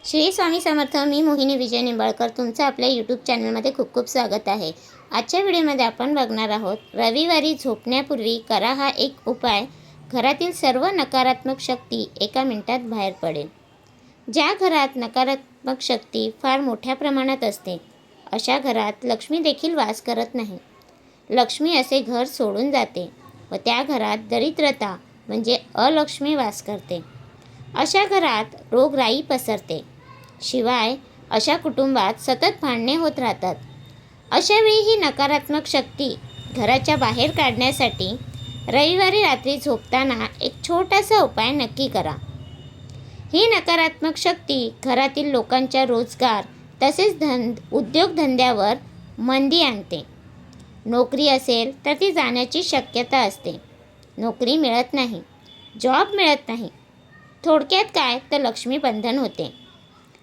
श्री स्वामी समर्थ. मी मोहिनी विजय निंबाळकर. तुमचं आपल्या यूट्यूब चॅनलमध्ये खूप खूप स्वागत आहे. आजच्या व्हिडिओमध्ये आपण बघणार आहोत, रविवारी झोपण्यापूर्वी करा हा एक उपाय. घरातील सर्व नकारात्मक शक्ती एका मिनिटात बाहेर पडेल. ज्या घरात नकारात्मक शक्ती फार मोठ्या प्रमाणात असते, अशा घरात लक्ष्मी देखील वास करत नाही. लक्ष्मी असे घर सोडून जाते व त्या घरात दरिद्रता म्हणजे अलक्ष्मी वास करते. अशा घरात रोगराई पसरते. शिवाय अशा कुटुंबात सतत भांडणे होत राहतात. अशावेळी ही नकारात्मक शक्ती घराच्या बाहेर काढण्यासाठी रविवारी रात्री झोपताना एक छोटासा उपाय नक्की करा. ही नकारात्मक शक्ती घरातील लोकांच्या रोजगार तसेच उद्योगधंद्यावर मंदी आणते. नोकरी असेल तर ती जाण्याची शक्यता असते. नोकरी मिळत नाही, जॉब मिळत नाही. थोडक्यात काय तर लक्ष्मी बंधन होते.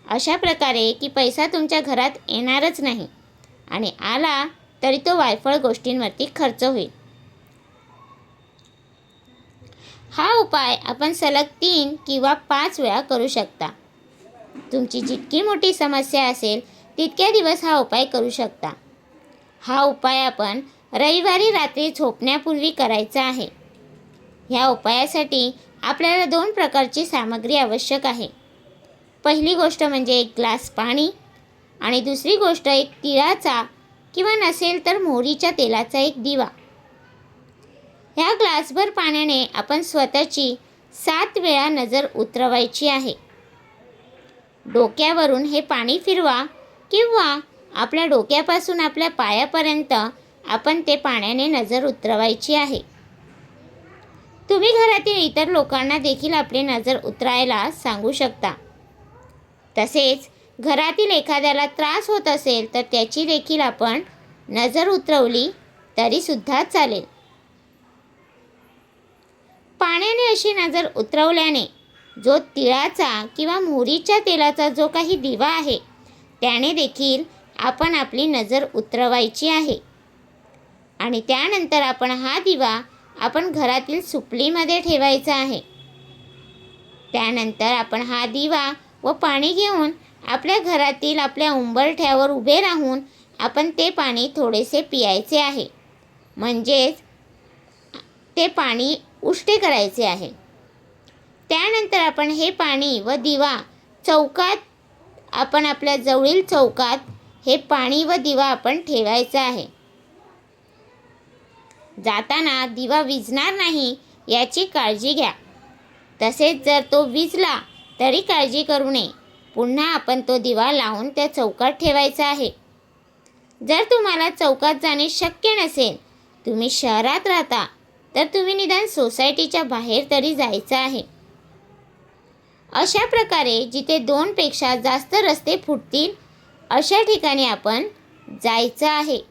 अशा प्रकारे की पैसा तुमच्या घरात येणारच नाही आणि आला तरी तो वायफळ गोष्टींवरती खर्च होईल. हा उपाय आपण सलग 3 किंवा 5 वेळा करू शकता. तुमची जितकी मोठी समस्या असेल तितक्या दिवस हा उपाय करू शकता. हा उपाय आपण रविवारी रात्री झोपण्यापूर्वी करायचा आहे. ह्या उपायासाठी आपल्याला 2 प्रकारची सामग्री आवश्यक आहे. पहिली गोष्ट म्हणजे एक ग्लास पाणी आणि दुसरी गोष्ट एक तिळाचा किंवा नसेल तर मोहरीच्या तेलाचा एक दिवा. ह्या ग्लासभर पाण्याने आपण स्वतःची 7 वेळा नजर उतरवायची आहे. डोक्यावरून हे पाणी फिरवा किंवा आपल्या डोक्यापासून आपल्या पायापर्यंत आपण ते पाण्याने नजर उतरवायची आहे. तुम्ही घरातील इतर लोकांना देखील आपली नजर उतरायला सांगू शकता. तसेच घरातील एखाद्याला त्रास होत असेल तर त्याची देखील आपण नजर उतरवली तरीसुद्धा चालेल. पाण्याने अशी नजर उतरवल्याने जो तिळाचा किंवा मोहरीच्या तेलाचा जो काही दिवा आहे त्याने देखील आपण आपली नजर उतरवायची आहे. आणि त्यानंतर आपण हा दिवा आपण घरातील सुपलीमध्ये ठेवायचा आहे. त्यानंतर आपण हा दिवा व पाणी घेऊन आपल्या घरातील आपल्या उंबरठ्यावर उभे राहून आपण ते पाणी थोडेसे पियायचे आहे. म्हणजेच ते पाणी उष्टे करायचे आहे. त्यानंतर आपण हे पाणी व दिवा चौकात आपण आपल्या जवळील चौकात हे पाणी व दिवा आपण ठेवायचा आहे. जाताना दिवा विझणार नाही याची काळजी घ्या. तसेच जर तो विझला तरी काळजी करू नये. पुन्हा आपण तो दिवा लावून त्या चौकात ठेवायचा आहे. जर तुम्हाला चौकात जाणे शक्य नसेल, तुम्ही शहरात राहता, तर तुम्ही निदान सोसायटीच्या बाहेर तरी जायचं आहे. अशा प्रकारे जिथे 2 पेक्षा जास्त रस्ते फुटतील अशा ठिकाणी आपण जायचं आहे.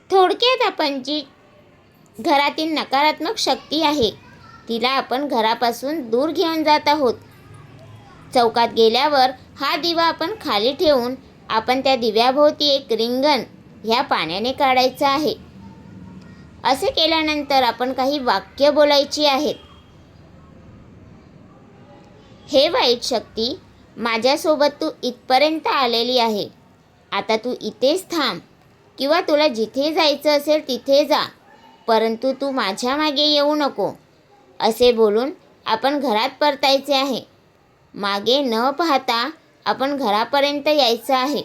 थोडक्यात आपण जी घरातील नकारात्मक शक्ती आहे तिला आपण घरापासून दूर घेऊन जात आहोत. चौकात गेल्यावर हा दिवा आपण खाली ठेवून आपण त्या दिव्याभोवती एक रिंगण ह्या पाण्याने काढायचं आहे. असे केल्यानंतर आपण काही वाक्य बोलायची आहेत. हे वाईट शक्ती, माझ्यासोबत तू इथपर्यंत आलेली आहे. आता तू इथेच थांब किंवा तुला जिथे जायचं असेल तिथे जा, परंतु तू माझ्या मागे येऊ नको. असे बोलून आपण घरात परतायचे आहे. मागे न पाहता आपण घरापर्यंत यायचं आहे.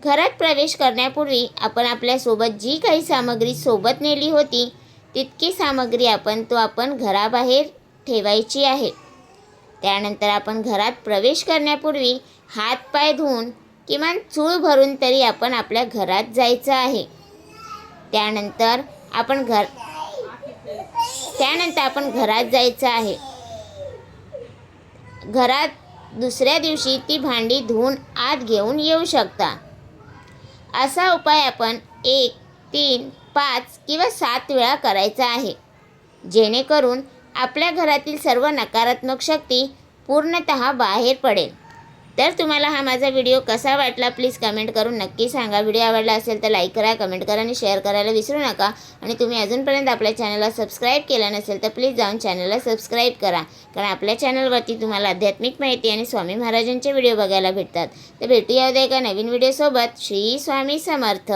घरात प्रवेश करण्यापूर्वी आपण आपल्यासोबत जी काही सामग्री सोबत नेली होती तितकी सामग्री आपण घराबाहेर ठेवायची आहे. त्यानंतर आपण घरात प्रवेश करण्यापूर्वी हातपाय धुवून किमान चूळ भरून तरी आपण आपल्या घरात जायचं आहे. त्यानंतर आपण घरात जायचं आहे. घरात दुसऱ्या दिवशी ती भांडी धुवून आत घेऊन येऊ शकता. असा उपाय आपण 1, 3, 5 किंवा 7 वेळा करायचा आहे. जेणेकरून आपल्या घरातील सर्व नकारात्मक शक्ती पूर्णतः बाहेर पडेल. तर तुम्हाला हा माझा व्हिडिओ कसा वाटला प्लीज कमेंट करून नक्की सांगा. व्हिडिओ आवडला असेल तर लाईक करा, कमेंट करा आणि शेअर करायला विसरू नका. आणि तुम्ही अजूनपर्यंत आपल्या चॅनलला सबस्क्राईब केलं नसेल तर प्लीज जाऊन चॅनलला सबस्क्राईब करा. कारण आपल्या चॅनलवरती तुम्हाला आध्यात्मिक माहिती आणि स्वामी महाराजांचे व्हिडिओ बघायला भेटतात. तर भेटूया उद्या एका नवीन व्हिडिओसोबत. श्री स्वामी समर्थ.